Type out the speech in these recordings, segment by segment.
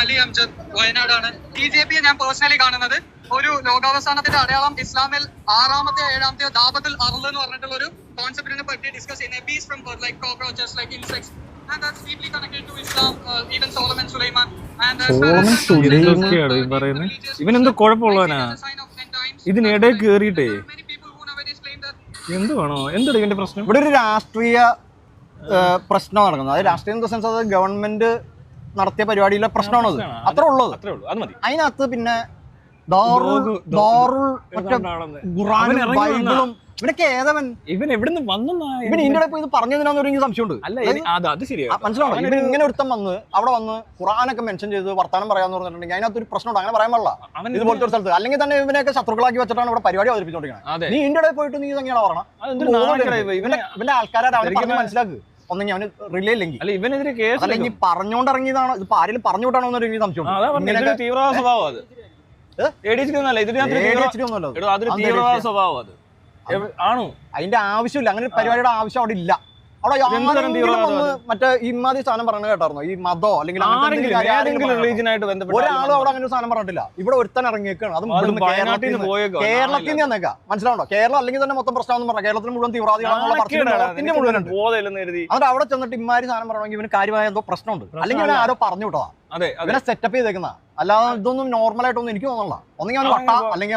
അലി അംജദ്, വയനാടാണ്. BJP ഞാൻ personally കാണുന്നത് ഒരു ലോകാവസാനത്തിന്റെ അടയാളം ഇസ്ലാമിൽ 6ാമത്തെ 7ാമത്തെ ദാബത്തുൽ അർള് എന്ന് പറഞ്ഞിട്ടുള്ള ഒരു കോൺസെപ്റ്റിനെ പറ്റി ഡിസ്കസ് ചെയ്യുന്നത്. Peace from birth, like cockroaches, like insects, and that's deeply connected to Islam. Even Solomon Sulaiman and ഇവൻ എന്തോ കുഴപ്പമുള്ളവനാ ഇതിനിടെ കേറിയിട്ടേ എന്ത് വേണോ എന്താണ് ഇവന്റെ പ്രശ്നം? ഇവിടെ ഒരു രാഷ്ട്രീയ പ്രശ്നം നടക്കുന്നത്. അത് രാഷ്ട്രീയം ഇൻ ദ സെൻസ് അത് ഗവൺമെന്റ് നടത്തിയ പരിപാടിയിലെ പ്രശ്നമാണത്. അത്രേ ഉള്ളത്. അതിനകത്ത് പിന്നെ ഖുറാനും ബൈബിളും ഇവനൊക്കെ ഏതവൻ ഇവൻ എവിടുന്ന് വന്നു ഇവൻ ഇതിന്റെ ഇത് പറഞ്ഞതിനാന്ന് എനിക്ക് സംശയമുണ്ട്. മനസ്സിലാവണം. ഇവൻ ഇങ്ങനെ ഒരുത്തം വന്ന് അവിടെ വന്ന് ഖുറാനൊക്കെ മെൻഷൻ ചെയ്ത് വർത്താനം പറയാന്ന് പറഞ്ഞിട്ടുണ്ടെങ്കിൽ അതിനകത്ത് ഒരു പ്രശ്നമുണ്ട്. അങ്ങനെ പറയാൻ പാടില്ല ഇതുപോലത്തെ ഒരു സ്ഥലത്ത്. അല്ലെങ്കിൽ തന്നെ ഇവനെയൊക്കെ ശത്രുക്കളാക്കി വെച്ചിട്ടാണ് ഇവിടെ പരിപാടി അവതരിപ്പിച്ചോണ്ടിരിക്കുന്നത്. നീ ഇന്ത്യയുടെ പോയിട്ട് നീ ഇതെങ്ങനെയാണ് പറയണം? ഇവന്റെ ആൾക്കാരെ അവനെ മനസ്സിലാക്ക്. ഒന്നെങ്കിൽ അവന് റിലേ ഇല്ലെങ്കിൽ ഇവനെതിരെ കേസ് അല്ലെങ്കിൽ പറഞ്ഞോണ്ട് ഇറങ്ങിയതാണോ ഇത് ആരെങ്കിലും പറഞ്ഞു വിട്ടാണോ എന്നൊരു എനിക്ക് സംശയമുണ്ട്. തീവ്രവാദ സ്വഭാവം അത് ആണോ? അതിന്റെ ആവശ്യമില്ല. അങ്ങനെ ഒരു പരിപാടിയുടെ ആവശ്യം അവിടെ ഇല്ല. അവിടെ മറ്റേ ഇമാതി സാധനം പറഞ്ഞു കേട്ടായിരുന്നു. ഈ മതോ അല്ലെങ്കിൽ ഒരാളും അവിടെ അങ്ങനെ ഒരു സാധനം പറഞ്ഞിട്ടില്ല. ഇവിടെ ഒരുത്തൻ ഇറങ്ങിയേക്കാണ്. അതും കേരളത്തിൽ നിന്ന് തന്നേക്കാം. മനസ്സിലാവണ്ടോ? കേരളം അല്ലെങ്കിൽ തന്നെ മൊത്തം പ്രശ്നം പറഞ്ഞു. കേരളത്തിൽ മുഴുവൻ തീവ്രവാദികളാണ് മുഴുവനുണ്ട്. അതുകൊണ്ട് അവിടെ ചെന്നിട്ട് ഇമാരി സാധനം പറയണമെങ്കിൽ ഇവന് കാര്യമായ എന്തോ പ്രശ്നമുണ്ട്. അല്ലെങ്കിൽ അവനെ ആരോ പറഞ്ഞു വിട്ടതാ. അവനെ സെറ്റപ്പ് ചെയ്തേക്കുന്ന. അല്ലാതെ ഇതൊന്നും നോർമൽ ആയിട്ടൊന്നും എനിക്ക് തോന്നല്ല. ഒന്നെങ്കിൽ അവന് വട്ട അല്ലെങ്കിൽ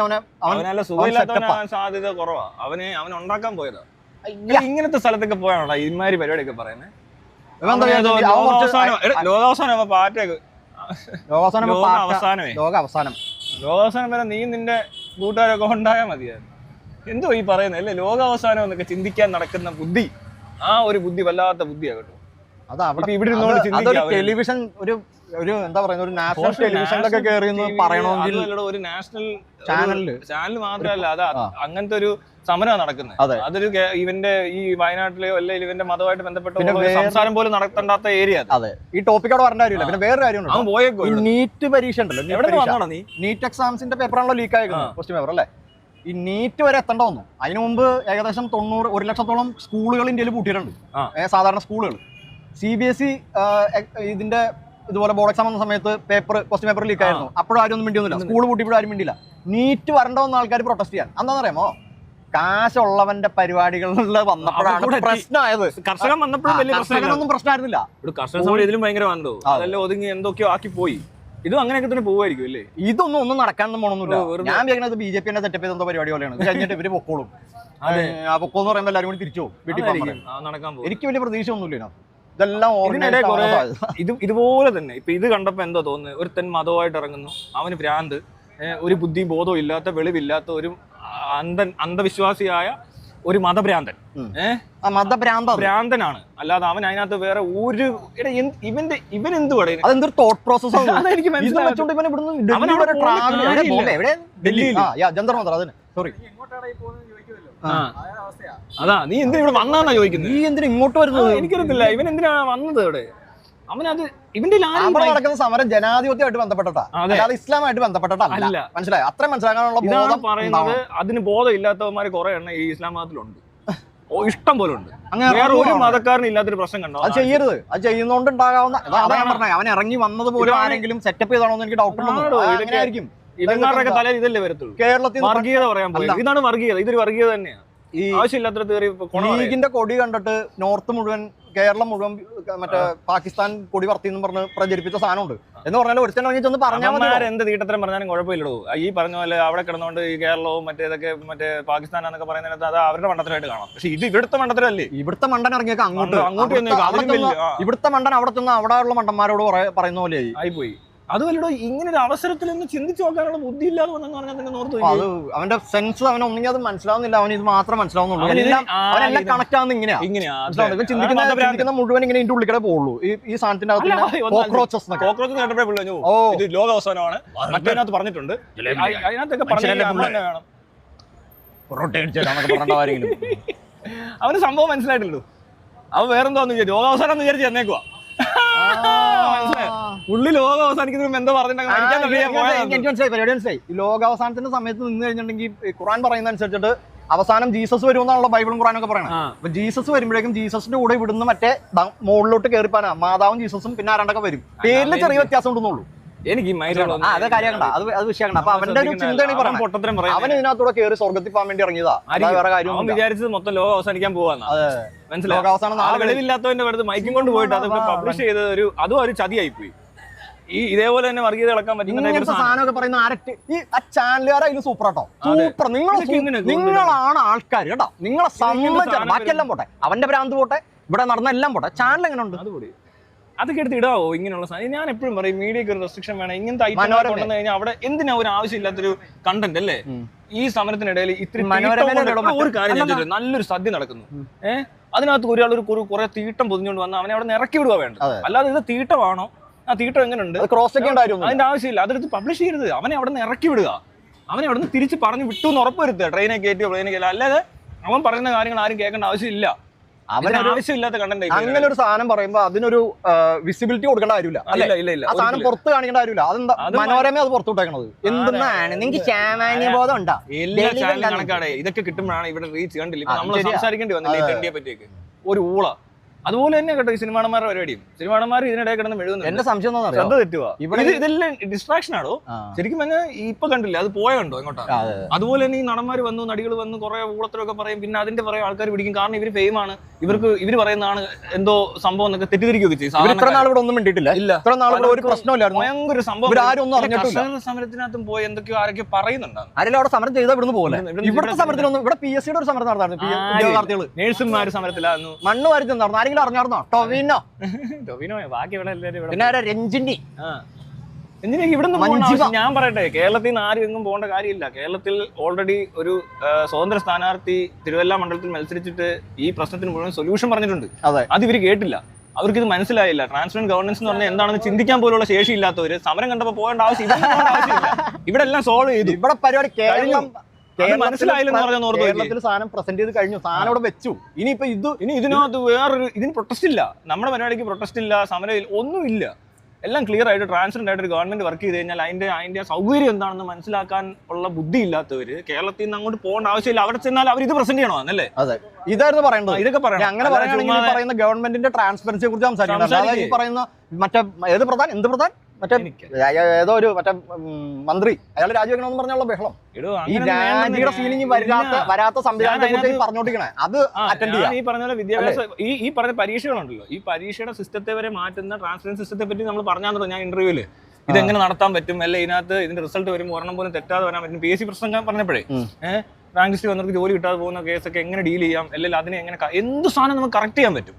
സാധ്യത കുറവാ. അവൻ ഉണ്ടാക്കാൻ പോയതാ. ഇങ്ങനത്തെ സ്ഥലത്തൊക്കെ പോയാണോ ഇമാരി പരിപാടിയൊക്കെ പറയുന്നത്? ലോകാവസാനം വരെ നീ നിന്റെ കൂട്ടുകാരൊക്കെ ഉണ്ടായാൽ മതിയായിരുന്നു. എന്തോ ഈ പറയുന്നത് അല്ലേ? ലോകാവസാനം എന്നൊക്കെ ചിന്തിക്കാൻ നടക്കുന്ന ബുദ്ധി, ആ ഒരു ബുദ്ധി വല്ലാത്ത ബുദ്ധിയാ കേട്ടോ. ടെലിവിഷൻ ഒരു എന്താ പറയുന്നത്, ഒരു നാഷണൽ ടെലിവിഷനിലൊക്കെ കയറി പറയണമെങ്കിൽ ഒരു നാഷണൽ ചാനൽ മാത്രമല്ല, അത് അങ്ങനത്തെ ഒരു സമരമാണ് നടക്കുന്നത്. അതൊരു ഇവന്റെ ഈ വയനാട്ടിലെയോ അല്ലെങ്കിൽ ഇവന്റെ മതമായിട്ട് ബന്ധപ്പെട്ട സംസാരം പോലും നടത്തേണ്ടാത്ത ഏരിയ. അതെ, ഈ ടോപ്പിക് അവിടെ വരേണ്ട കാര്യമില്ല. പിന്നെ വേറെ കാര്യമുണ്ട്. നീറ്റ് പരീക്ഷ ഉണ്ടല്ലോ, നീറ്റ് എക്സാംസിന്റെ പേപ്പറാണല്ലോ ലീക്ക് ആയിരിക്കുന്നത്, ക്വസ്റ്റ്യൻ പേപ്പർ അല്ലേ? ഈ നീറ്റ് വരെ എത്തേണ്ട വന്നു. അതിനു മുമ്പ് ഏകദേശം 1 ലക്ഷത്തോളം സ്കൂളുകൾ ഇന്ത്യയിൽ പൂട്ടിയിട്ടുണ്ട്, സാധാരണ സ്കൂളുകൾ. CBSE ഇതിന്റെ ഇതുപോലെ ബോർഡ് എക്സാം വന്ന സമയത്ത് ക്വസ്റ്റ്യൻ പേപ്പർ ലീക്ക് ആയിരുന്നു. അപ്പോഴും ആരും ഒന്നും മിണ്ടിയൊന്നുമില്ല. സ്കൂൾ പൂട്ടിയപ്പോഴും ആരും മിണ്ടില്ല. നീറ്റ് വരണ്ട വന്ന ആൾക്കാർ പ്രൊട്ടസ്റ്റ് ചെയ്യാൻ. എന്താണെന്നറിയാമോ? കാശുള്ളവന്റെ പരിപാടികളിൽ വന്നപ്പോഴാണ് പ്രശ്നമായത്. കർഷകനൊന്നും പ്രശ്നമായിരുന്നില്ല. ഇതിലും ഭയങ്കര വന്നോ അതെല്ലാം ഒതുങ്ങി എന്തൊക്കെയോ ആക്കി പോയി. ഇതും അങ്ങനെയൊക്കെ തന്നെ പോകുമായിരിക്കും അല്ലേ? ഒന്നും നടക്കാനൊന്നും പോകണമെന്നില്ല. ഞാൻ വിചാരിക്കുന്നത് BJP തന്നെ സെറ്റപ്പ് ചെയ്ത പരിപാടി പോലെയാണ്. കഴിഞ്ഞിട്ട് ഇവര് പൊക്കോളും. പൊക്കോന്ന് പറയുമ്പോൾ എല്ലാവരും കൂടി തിരിച്ചു പോകും വീട്ടിൽ. എനിക്ക് വലിയ പ്രതീക്ഷ ഒന്നുമില്ല. ഇതെല്ലാം ഇതുപോലെ തന്നെ ഇപ്പൊ ഇത് കണ്ടപ്പോ എന്തോ തോന്നുന്നു, ഒരുത്തൻ മതമായിട്ട് ഇറങ്ങുന്നു, അവന് ഭ്രാന്ത്, ഒരു ബുദ്ധി ബോധവും ഇല്ലാത്ത വെളിവില്ലാത്ത ഒരു അന്ധവിശ്വാസിയായ ഒരു മതഭ്രാന്തൻ. ഭ്രാന്തനാണ്. അല്ലാതെ അവൻ അതിനകത്ത് വേറെ ഒരു ഇവൻ എന്ത് പറയും? അതെന്തൊരു തോട്ട് പ്രോസസ്. അതാ നീ എന്തിനാ ഇവിടെ വന്നാന്നാ ചോദിക്കുന്നത്? നീ എന്തിനാ ഇങ്ങോട്ട് വരുന്നത്? എനിക്കറിയത്തില്ല. ഇവൻ എന്തിനാ വന്നത് ഇവിടെ? അവനത് ഇവന്റെ നടക്കുന്ന സമരം ജനാധിപത്യമായിട്ട് ബന്ധപ്പെട്ടാ, അല്ലാതെ ഇസ്ലാമായിട്ട് ബന്ധപ്പെട്ടിട്ടല്ല. മനസ്സിലായോ? അത്രയും മനസ്സിലാക്കാനുള്ള ബോധം പറയുന്നത്. അതിന് ബോധം ഇല്ലാത്തവന്മാര് കുറെ എണ്ണം ഈ ഇസ്ലാം മതത്തിലുണ്ട്, ഇഷ്ടം പോലെ ഉണ്ട്. വേറെ ഒരു മതക്കാരനും ഇല്ലാത്തൊരു പ്രശ്നം കണ്ടോ? അത് ചെയ്യരുത്. അത് ചെയ്യുന്നോണ്ട് ഉണ്ടാകാവുന്ന അവൻ ഇറങ്ങി വന്നത് പോലും ആരെങ്കിലും സെറ്റപ്പ് ചെയ്താണോ എന്ന് എനിക്ക് ഡൗട്ട് ഉണ്ടെന്നായിരിക്കും. ഇവന്മാരുടെ തലയിൽ ഇതല്ലേ വരത്തുള്ളൂ. കേരളത്തിൽ വർഗീയത പറയാൻ പോയത് ഇതാണ് വർഗീയത. ഇതൊരു വർഗീയത തന്നെയാണ്. ആവശ്യമില്ലാത്ത ലീഗിന്റെ കൊടി കണ്ടിട്ട് നോർത്ത് മുഴുവൻ, കേരളം മുഴുവൻ മറ്റേ പാകിസ്ഥാൻ കൊടി പറത്തിന്ന് പറഞ്ഞ് പ്രചരിപ്പിച്ച സാധനമുണ്ട് എന്ന് പറഞ്ഞാൽ ഒരുത്തൻ ചെന്ന് പറഞ്ഞാൽ എന്ത് തീട്ടത്തരം പറഞ്ഞാലും കുഴപ്പമില്ലടോ. ഈ പറഞ്ഞ പോലെ അവിടെ കിടന്നുകൊണ്ട് ഈ കേരളവും മറ്റേതൊക്കെ മറ്റേ പാകിസ്ഥാനാന്നൊക്കെ പറയുന്നതിനകത്ത് അത് അവരുടെ മണ്ഡലമായിട്ട് കാണാം. പക്ഷെ ഇത് ഇവിടുത്തെ മണ്ഡലമല്ലേ? ഇവിടുത്തെ മണ്ഡലം ഇറങ്ങിയൊക്കെ അങ്ങോട്ട് ഇവിടുത്തെ മണ്ഡലം അവിടെ ചെന്ന് അവിടെയുള്ള മണ്ടന്മാരോട് പറയുന്ന പോലെ ആയിപ്പോയി. അതുമല്ലോ ഇങ്ങനെ ഒരു അവസരത്തിൽ ഒന്ന് ചിന്തിച്ചു നോക്കാനുള്ള ബുദ്ധി ഇല്ലാതെ വന്നെന്ന് പറഞ്ഞാൽ തന്നെ നോർത്തു. അവന്റെ സെൻസ് അവനൊന്നും അത് മനസ്സിലാവുന്നില്ല. അവന് ഇത് മാത്രം മനസ്സിലാവുന്നുള്ളൂ. അവനെല്ലാം കണക്ട് ആവുന്ന ഇങ്ങനെയാ ചിന്തിക്കുന്ന മുഴുവൻ ഇങ്ങനെ ഇതിന്റെ ഉള്ളിക്കടെ പോകുള്ളൂ. ഈ സാധനത്തിന്റെ കോക്രോച്ചസ് ഇത് ലോകാവസാനമാണ് മറ്റേതിനകത്ത് പറഞ്ഞിട്ടുണ്ട്. അവന് സംഭവം മനസ്സിലായിട്ടില്ലല്ലോ. അവൻ വേറെന്തോന്ന് വിചാരിച്ചു, ലോകാവസാനം വിചാരിച്ച് എന്നേക്കുവാ. പുള്ളി ലോകം അവസാനിക്കുന്നതിന് എന്താ പറഞ്ഞിട്ടുണ്ടെങ്കിൽ മനസ്സിലായി. ലോകാവസാനത്തിന്റെ സമയത്ത് നിന്ന് കഴിഞ്ഞിട്ടുണ്ടെങ്കിൽ ഖുർആൻ പറയുന്ന അനുസരിച്ചിട്ട് അവസാനം ജീസസ് വരുമെന്നാണല്ലോ ബൈബിളും ഖുറാനൊക്കെ പറയുന്നത്. അപ്പൊ ജീസസ് വരുമ്പോഴേക്കും ജീസസിന്റെ കൂടെ ഇവിടുന്ന് മറ്റേ മുകളിലോട്ട് കയറിപ്പാനാ മാതാവും ജീസസും പിന്നെ ആരാണ്ടൊക്കെ വരും. പേരിൽ ചെറിയ വ്യത്യാസം ഉണ്ടെന്നുള്ളൂ. എനിക്ക് അത് കാര്യമാക്കണ്ട, അത് വിഷയമാക്കണ്ട. അപ്പൊ അവന്റെ ഒരു ചിന്തയാണ് ഈ പറയുന്നത്. അവൻ ഇതിനകത്തൂടെ കയറി സ്വർഗത്തിൽ പോകാൻ വേണ്ടി ഇറങ്ങിയതാ. വേറെ കാര്യം വിചാരിച്ചത് മൊത്തം ലോകം അവസാനിക്കാൻ പോവാന്ന്. മനസ്സിലായി. ലോകാവസാനം വെളിവില്ലാത്തവന്റെ അടുത്ത് മൈക്കും കൊണ്ട് പോയിട്ട് അതൊക്കെ പബ്ലിഷ് ചെയ്തത് അതും ഒരു ചതിയായി പോയി. ഈ ഇതേപോലെ തന്നെ വർഗീയത ഇളക്കാൻ പറ്റുന്ന സാധനമൊക്കെ പറയുന്ന ആരറ്റ് ഈ ആ ചാനലുകാരെ അതിന് സൂപ്പർ കേട്ടോ. സൂപ്പർ. നിങ്ങളാണ് ആൾക്കാർ കേട്ടോ. നിങ്ങളെ സംബന്ധിച്ചാണ്. ബാക്കിയെല്ലാം പോട്ടെ, അവന്റെ ഭ്രാന്ത് പോട്ടെ, ഇവിടെ നടന്ന എല്ലാം പോട്ടെ. ചാനൽ എങ്ങനെ ഉണ്ട്? അതൊക്കെ എടുത്ത് ഇടാവോ ഇങ്ങനെയുള്ള സാധനം? ഞാൻ എപ്പോഴും പറയും മീഡിയക്ക് ഒരു റെസ്ട്രിക്ഷൻ വേണം. ഇങ്ങനത്തെ ഐറ്റം കൊണ്ടുവന്നു കഴിഞ്ഞാൽ അവിടെ എന്തിനാ ഒരു ആവശ്യമില്ലാത്തൊരു കണ്ടന്റ് അല്ലേ? ഈ സമരത്തിനിടയിൽ ഇത്തിരി ഒരു കാര്യം ചെയ്തിട്ട് നല്ലൊരു സദ്യ നടക്കുന്നു, അതിനകത്ത് ഒരാൾ ഒരു കുറെ തീട്ടം പൊതിഞ്ഞുകൊണ്ട് വന്നാൽ അവനെ അവിടെ നിന്ന് ഇറക്കി വിടുക വേണ്ട. അല്ലാതെ ഇത് തീട്ടമാണോ, ആ തീട്ടം എങ്ങനെയുണ്ട്, അതിന്റെ ആവശ്യമില്ല. അതെടുത്ത് പബ്ലിഷ് ചെയ്യരുത്. അവനെ അവിടെ നിന്ന് ഇറക്കി വിടുക. അവനെ അവിടെ നിന്ന് തിരിച്ച് പറഞ്ഞു വിട്ടു എന്ന് ഉറപ്പ് വരുത്തുക. ട്രെയിനെ കയറ്റിയോ പ്ലെയിനെ കയറ്റിയോ. അല്ലാതെ അവൻ പറയുന്ന കാര്യങ്ങൾ ആരും കേൾക്കേണ്ട ആവശ്യമില്ല. ആവശ്യമില്ലാത്ത കണ്ടന്റ്. അങ്ങനെ ഒരു സാധനം പറയുമ്പോ അതിനൊരു വിസിബിലിറ്റി കൊടുക്കേണ്ട കാര്യമില്ല. ആ സാധനം പുറത്ത് കാണിക്കേണ്ട കാര്യമില്ല. അതെന്താ മനോരമ അത് പുറത്തു വിട്ടേക്കണത്? എന്താണ് നിങ്ങൾക്ക് സാമാന്യ ബോധം ഉണ്ടാ? എല്ലാ ചാനലും കണക്കാടെ. ഇതൊക്കെ കിട്ടുമ്പോഴാണ് ഇവിടെ റീച്ച്. കണ്ടില്ല, ഇപ്പൊ നമ്മൾ സംസാരിക്കേണ്ടി വന്നില്ല ഇന്ത്യയെ പറ്റിയൊക്കെ. ഒരു ഊള അതുപോലെ തന്നെ കേട്ടോ ഈ സിനിമാടന്മാരുടെ പരിപാടിയും. സിനിമാടന്മാർ ഇതിനിടയിൽ കിടന്ന് മെഴുകുന്നു. എന്റെ സംശയം ശ്രദ്ധ തെറ്റുക. ഇതെല്ലാം ഡിസ്ട്രാക്ഷൻ ആണോ ശരിക്കും? പറഞ്ഞാൽ ഇപ്പൊ കണ്ടില്ല, അത് പോയുണ്ടോ ഇങ്ങോട്ടാ? അതുപോലെ തന്നെ ഈ നടന്മാർ വന്നു, നടികൾ വന്നു, കുറെ ഊളത്തിലൊക്കെ പറയും. പിന്നെ അതിന്റെ കുറെ ആൾക്കാർ പിടിക്കും. കാരണം ഇവര് ഫെയിമാണ്, ഇവര് പറയുന്നതാണ് എന്തോ സംഭവം എന്നൊക്കെ തെറ്റിദ്ധരിക്കുകയൊക്കെ ചെയ്യും. ഇത്ര നാൾ ഇവിടെ ഒന്നും മിണ്ടിയിട്ടില്ല. ഇത്ര നാൾ ഒരു പ്രശ്നമില്ലായിരുന്നു. ഭയങ്കര സംഭവം. സമരത്തിനകത്തും പോയി എന്തൊക്കെയോ ആരൊക്കെ പറയുന്നുണ്ടാവും. ആരെങ്കിലും അവിടെ സമരം ചെയ്താൽ ഇവിടുന്ന് പോലെ. ഇവിടുത്തെ സമരത്തിനൊന്നും ഇവിടെ PSC ഒരു സമരം നടത്താറുണ്ട്. നേഴ്സുമാര് സമരത്തിലായിരുന്നു. മണ്ണ് വാരി നടന്നു. അറിഞ്ഞാർന്നോ? ടൊവിനോ ബാക്കി പിന്നെ രഞ്ജിനി ഇവിടെ. ഞാൻ പറയട്ടെ, കേരളത്തിൽ നിന്ന് ആരും എങ്ങും പോകേണ്ട കാര്യമില്ല. കേരളത്തിൽ ഓൾറെഡി ഒരു സ്വതന്ത്ര സ്ഥാനാർത്ഥി തിരുവല്ല മണ്ഡലത്തിൽ മത്സരിച്ചിട്ട് ഈ പ്രശ്നത്തിന് മുഴുവൻ സൊല്യൂഷൻ പറഞ്ഞിട്ടുണ്ട്. അത് ഇവര് കേട്ടില്ല. അവർക്ക് ഇത് മനസ്സിലായില്ല. ട്രാൻസ്പെറന്റ് ഗവർണൻസ് എന്ന് പറഞ്ഞാൽ എന്താണെന്ന് ചിന്തിക്കാൻ പോലുള്ള ശേഷി ഇല്ലാത്തവര് സമരം കണ്ടപ്പോൾ പോകേണ്ട ആവശ്യമില്ല. ഇവിടെ എല്ലാം സോൾവ് ചെയ്തു. ഇവിടെ പരിപാടി കേരളത്തിൽ സാധനം പ്രസന്റ് ചെയ്ത് കഴിഞ്ഞു. സാധനം അവിടെ വെച്ചു. ഇനിയിപ്പോ ഇതിനകത്ത് വേറൊരു ഇതിന് പ്രൊട്ടസ്റ്റ് ഇല്ല. നമ്മുടെ പരിപാടിക്ക് പ്രൊട്ടസ്റ്റ് ഇല്ല, സമരം ഒന്നുമില്ല. എല്ലാം ക്ലിയർ ആയിട്ട് ട്രാൻസ്പെറന്റ് ആയിട്ട് ഒരു ഗവൺമെന്റ് വർക്ക് ചെയ്ത് കഴിഞ്ഞാൽ അതിന്റെ സൗകര്യം എന്താണെന്ന് മനസ്സിലാക്കാൻ ഉള്ള ബുദ്ധി ഇല്ലാത്തവര് കേരളത്തിൽ നിന്ന് അങ്ങോട്ട് പോകേണ്ട ആവശ്യമില്ല. അവിടെ ചെന്നാൽ അവർ ഇത് പ്രസന്റ് ചെയ്യണോ എന്നല്ലേ? അതെ, ഇതായിരുന്നു പറയേണ്ടത്. ഇതൊക്കെ പറയണം. അങ്ങനെ പറയുന്ന ഗവൺമെന്റിന്റെ ട്രാൻസ്പെറൻസിയെ കുറിച്ച് സംസാരിക്കണം. ഈ പറയുന്ന മറ്റേ ഏത് പ്രധാൻ എന്ത് പ്രധാൻ മറ്റേ ഏതോ ഒരു മറ്റേ മന്ത്രി അയാൾ രാജിവെക്കണമെന്ന് പറഞ്ഞുള്ള ബഹളം. ഈ രാജിയുടെ സീനിങ് വരാത്ത സംവിധാനത്തെ കുറിച്ച് പറഞ്ഞോണ്ടിരിക്കണേ. അത് അറ്റൻഡ് ചെയ്യാം. ഈ പറഞ്ഞ വിദ്യാഭ്യാസ ഈ പറഞ്ഞ പരീക്ഷകളുണ്ടല്ലോ, ഈ പരീക്ഷയുടെ സിസ്റ്റത്തെ വരെ മാറ്റുന്ന ട്രാൻസ്പെറൻസ് സിസ്റ്റത്തെ പറ്റി നമ്മൾ പറഞ്ഞാൽ ഞാൻ ഇന്റർവ്യൂല് ഇതെങ്ങനെ നടത്താൻ പറ്റും, അല്ലെ ഇതിനകത്ത് ഇതിന്റെ റിസൾട്ട് വരുമ്പോൾ ഒരെണ്ണം പോലും തെറ്റാതെ വരാൻ പറ്റും. PSC പ്രശ്നം പറഞ്ഞപ്പോഴേ റാങ്ക് ലിസ്റ്റ് വന്നവർക്ക് ജോലി കിട്ടാതെ പോകുന്ന കേസൊക്കെ എങ്ങനെ ഡീൽ ചെയ്യാം, അല്ലെങ്കിൽ അതിനെ എങ്ങനെ എന്ത് സാധനം നമുക്ക് കറക്റ്റ് ചെയ്യാൻ പറ്റും.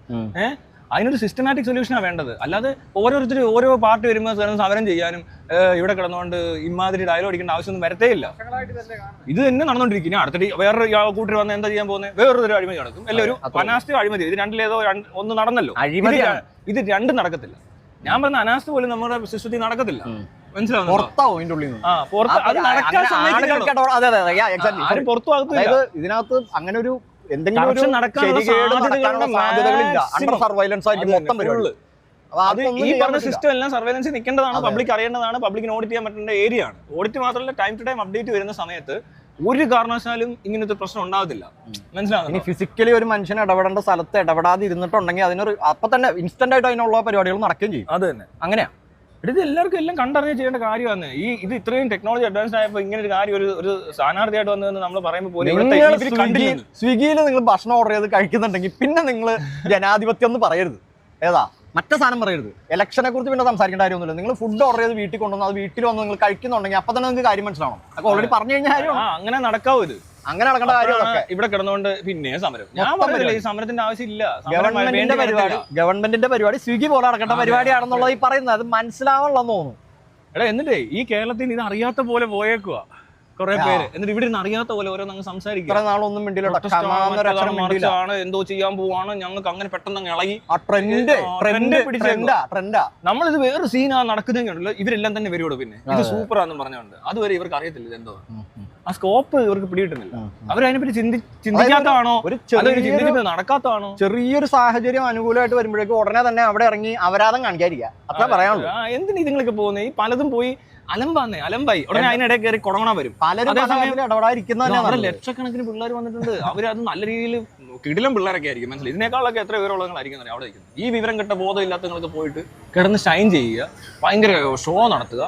അതിനൊരു സിസ്റ്റമാറ്റിക് സൊല്യൂഷനാണ് വേണ്ടത്. അല്ലാതെ ഓരോരുത്തരും ഓരോ പാർട്ടി വരുമ്പോൾ സമരം ചെയ്യാനും ഇവിടെ കിടന്നുകൊണ്ട് ഇമാതിരി ഡയലോഗ് അടിക്കേണ്ട ആവശ്യമൊന്നും വരത്തേ ഇല്ല. ഇത് തന്നെ നടന്നുകൊണ്ടിരിക്കും. അടുത്തിട്ട് വേറൊരു കൂട്ടർ വന്ന് എന്താ ചെയ്യാൻ പോകുന്നത്? വേറൊരു അഴിമതി നടക്കും, അല്ലെ ഒരു അനാസ്ഥ അഴിമതി. ഇത് രണ്ടിലേതോ ഒന്ന് നടന്നല്ലോ. ഇത് രണ്ടും നടക്കത്തില്ല. ഞാൻ പറഞ്ഞ അനാസ്ഥ പോലും നമ്മുടെ സിസ്റ്റത്തിൽ നടക്കത്തില്ല. മനസ്സിലാവുന്നു? ഇതിനകത്ത് അങ്ങനെ ഒരു എന്തെങ്കിലും സർവൈലൻസ് ആയിട്ട് മൊത്തം പരിപാടി. ഈ പറഞ്ഞ സിസ്റ്റം എല്ലാം സർവൈലൻസ് നിൽക്കേണ്ടതാണ്, പബ്ലിക് അറിയേണ്ടതാണ്, പബ്ലിക്കിന് ഓഡിറ്റ് ചെയ്യാൻ പറ്റേണ്ട ഏരിയ ആണ്. ഓഡിറ്റ് മാത്രമല്ല, ടൈം ടു ടൈം അപ്ഡേറ്റ് വരുന്ന സമയത്ത് ഒരു കാരണവശാലും ഇങ്ങനത്തെ പ്രശ്നം ഉണ്ടാവത്തില്ല. മനസ്സിലാവുന്നു? ഫിസിക്കലി ഒരു മനുഷ്യൻ ഇടപെടേണ്ട സ്ഥലത്ത് ഇടപെടാതെ ഇരുന്നിട്ടുണ്ടെങ്കിൽ അതിനൊരു അപ്പൊ തന്നെ ഇൻസ്റ്റന്റ് ആയിട്ട് അതിനുള്ള പരിപാടികൾ നടക്കുകയും ചെയ്യും. അത് തന്നെ അങ്ങനെയാ. ഇത് എല്ലാവർക്കും എല്ലാം കണ്ടറിഞ്ഞ് ചെയ്യേണ്ട കാര്യമാണ്. ഇത് ഇത്രയും ടെക്നോളജി അഡ്വാൻസ്ഡ് ആയപ്പോൾ ഇങ്ങനെ ഒരു കാര്യം ഒരു സ്ഥാനാർത്ഥിയായിട്ട് വന്നതെന്ന് നമ്മൾ പറയുമ്പോൾ പോലും സ്വിഗ്ഗിയിൽ നിങ്ങൾ ഭക്ഷണം ഓർഡർ ചെയ്ത് കഴിക്കുന്നുണ്ടെങ്കിൽ പിന്നെ നിങ്ങൾ ജനാധിപത്യം എന്ന് പറയരുത്. ഏതാ മറ്റേ സാധനം പറയരുത്. ഇലക്ഷനെ കുറിച്ച് പിന്നെ സംസാരിക്കേണ്ട കാര്യമൊന്നുമില്ല. നിങ്ങൾ ഫുഡ് ഓർഡർ ചെയ്ത് വീട്ടിൽ കൊണ്ടുവന്ന് അത് വീട്ടിൽ വന്ന് നിങ്ങൾ കഴിക്കുന്നുണ്ടെങ്കിൽ അപ്പൊ തന്നെ നിങ്ങൾക്ക് കാര്യം മനസ്സിലാവണം. അപ്പൊ ഓൾറെഡി പറഞ്ഞു കഴിഞ്ഞാൽ അങ്ങനെ നടക്കാവൂ. ഇത് അങ്ങനെ നടക്കേണ്ട കാര്യമൊക്കെ ഇവിടെ കിടന്നുകൊണ്ട് പിന്നെ സമരം. ഞാൻ പറഞ്ഞില്ല ഈ സമരത്തിന്റെ ആവശ്യമില്ല. ഗവൺമെന്റിന്റെ പരിപാടി സ്വിഗ്ഗി പോലെ നടക്കേണ്ട പരിപാടിയാണെന്നുള്ളത് ഈ പറയുന്നത്. അത് മനസ്സിലാവണമെന്ന് തോന്നുന്നു. എടാ എന്നിട്ടേ ഈ കേരളത്തിൽ ഇത് അറിയാത്ത പോലെ പോയേക്കുക കുറെ പേര്. എന്നിട്ട് ഇവിടെ നിന്ന് അറിയാത്ത പോലെ ഓരോന്ന് സംസാരിക്കും. എന്തോ ചെയ്യാൻ പോവാണ്, ഞങ്ങൾക്ക് അങ്ങനെ പെട്ടെന്ന് ഇളകി നമ്മളിത് വേറെ സീനാ നടക്കുന്നുണ്ടല്ലോ. ഇവരെല്ലാം തന്നെ വരുവോട് പിന്നെ ഇത് സൂപ്പറാന്ന് പറഞ്ഞുകൊണ്ട് അതുവരെ ഇവർക്ക് അറിയത്തില്ല ഇതെന്തോ. ആ സ്കോപ്പ് ഇവർക്ക് പിടികിട്ടുന്നില്ല. അവരതിനെപ്പറ്റി ചിന്തിക്കാത്തതാണോ, ചിന്തിച്ചിട്ട് നടക്കാത്തതാണോ? ചെറിയൊരു സാഹചര്യം അനുകൂലമായിട്ട് വരുമ്പോഴേക്കും ഉടനെ തന്നെ അവിടെ ഇറങ്ങി അപരാധം കാണിക്കാതിരിക്കുക, അത്ര പറയാനുള്ളൂ. എന്തിനാ ഇതുങ്ങളൊക്കെ പോകുന്നത്? ഈ പലതും പോയി അലമ്പായി ഉടനെ അതിനിടയിൽ കയറി കൊടങ്ങണ വരും. പലരും ലക്ഷക്കണക്കിന് പിള്ളേർ വന്നിട്ടുണ്ട്. അവരത് നല്ല രീതിയിൽ കിടിലം പിള്ളേരൊക്കെ ആയിരിക്കും, മനസ്സിലായി. ഇതിനേക്കാളൊക്കെ എത്ര വിവരമുള്ളതായിരിക്കും അവിടെ ഇരിക്കുന്നത്. ഈ വിവരം കെട്ട ബോധമില്ലാത്തങ്ങൾക്ക് പോയിട്ട് കിടന്ന് ഷൈൻ ചെയ്യുക, ഭയങ്കര ഷോ നടത്തുക,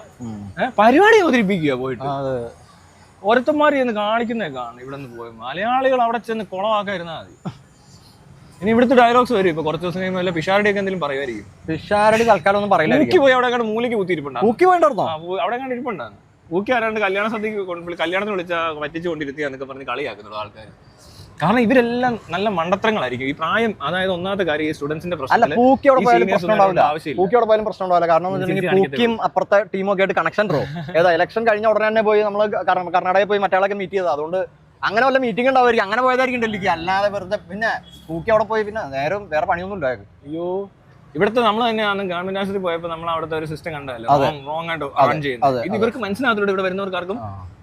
പരിപാടി അവതരിപ്പിക്കുക, പോയിട്ട് ഓരോരുത്തന്മാർ ചെന്ന് കാണിക്കുന്നതൊക്കെയാണ്. ഇവിടെ നിന്ന് പോയി മലയാളികൾ അവിടെ ചെന്ന് കുളമാക്കാതിരുന്നാൽ മതി. ഇനി ഇവിടുത്തെ ഡയലോഗ്സ് വരും. ഇപ്പൊ കുറച്ച് ദിവസം കഴിയുമ്പോൾ പിഷാരടി ഒക്കെ എന്തെങ്കിലും പറയുമായിരിക്കും. പിഷാരടി തൽക്കാലം ഒന്നും പറയില്ല. ഊക്കി പോയി അവിടെ മൂലയ്ക്ക് കുത്തിയിരിപ്പുണ്ടാകും. ഊക്കി പോയിട്ടോ അവിടെ കണ്ട് ഇരിപ്പുണ്ടാകും. ഊക്കി ആരാണ്ട് കല്യാണ സദ്യക്ക് കല്യാണത്തിന് വിളിച്ചാൽ പറ്റിച്ചു കൊണ്ടിരുത്തി എന്നൊക്കെ പറഞ്ഞ് കളിയാക്കുന്നുള്ളൂ ആൾക്കാർ. കാരണം ഇവരെല്ലാം നല്ല മണ്ടത്തരങ്ങളായിരിക്കും. ഈ പ്രായം, അതായത് ഒന്നാമത്തെ കാര്യം ഈ സ്റ്റുഡൻസിന്റെ പ്രശ്നം പ്രശ്നമുണ്ടാവില്ല. കാരണം പൂക്കിയും അപ്പുറത്തെ ടീമൊക്കെ ആയിട്ട് കണക്ഷൻ റോ ഏതാ ഇലക്ഷൻ കഴിഞ്ഞ ഉടനെ തന്നെ പോയി നമ്മൾ കർണാടകയിൽ പോയി മറ്റേ മീറ്റ് ചെയ്തത്. അതുകൊണ്ട് അങ്ങനെ വല്ല മീറ്റിംഗ് ഉണ്ടാവുമായിരിക്കും. അങ്ങനെ പോയതായിരിക്കും ഡൽഹിക്ക്. അല്ലാതെ വെറുതെ പിന്നെ പൂക്കി അവിടെ പോയി പിന്നെ വേറെ പണിയൊന്നും ഉണ്ടായിരുന്നു. അയ്യോ, ഇവിടുത്തെ നമ്മൾ തന്നെയാണ് ഗവൺമെന്റ് ആശുപത്രി പോയപ്പോൾ നമ്മൾ അവിടുത്തെ ഒരു സിസ്റ്റം കണ്ടല്ലോ, റോങ് ആയിട്ട് റൺ ചെയ്യുന്നത്. ഇത് ഇവർക്ക് മനസ്സിലാകത്തില്ല. ഇവിടെ വരുന്നവർക്കാർക്കും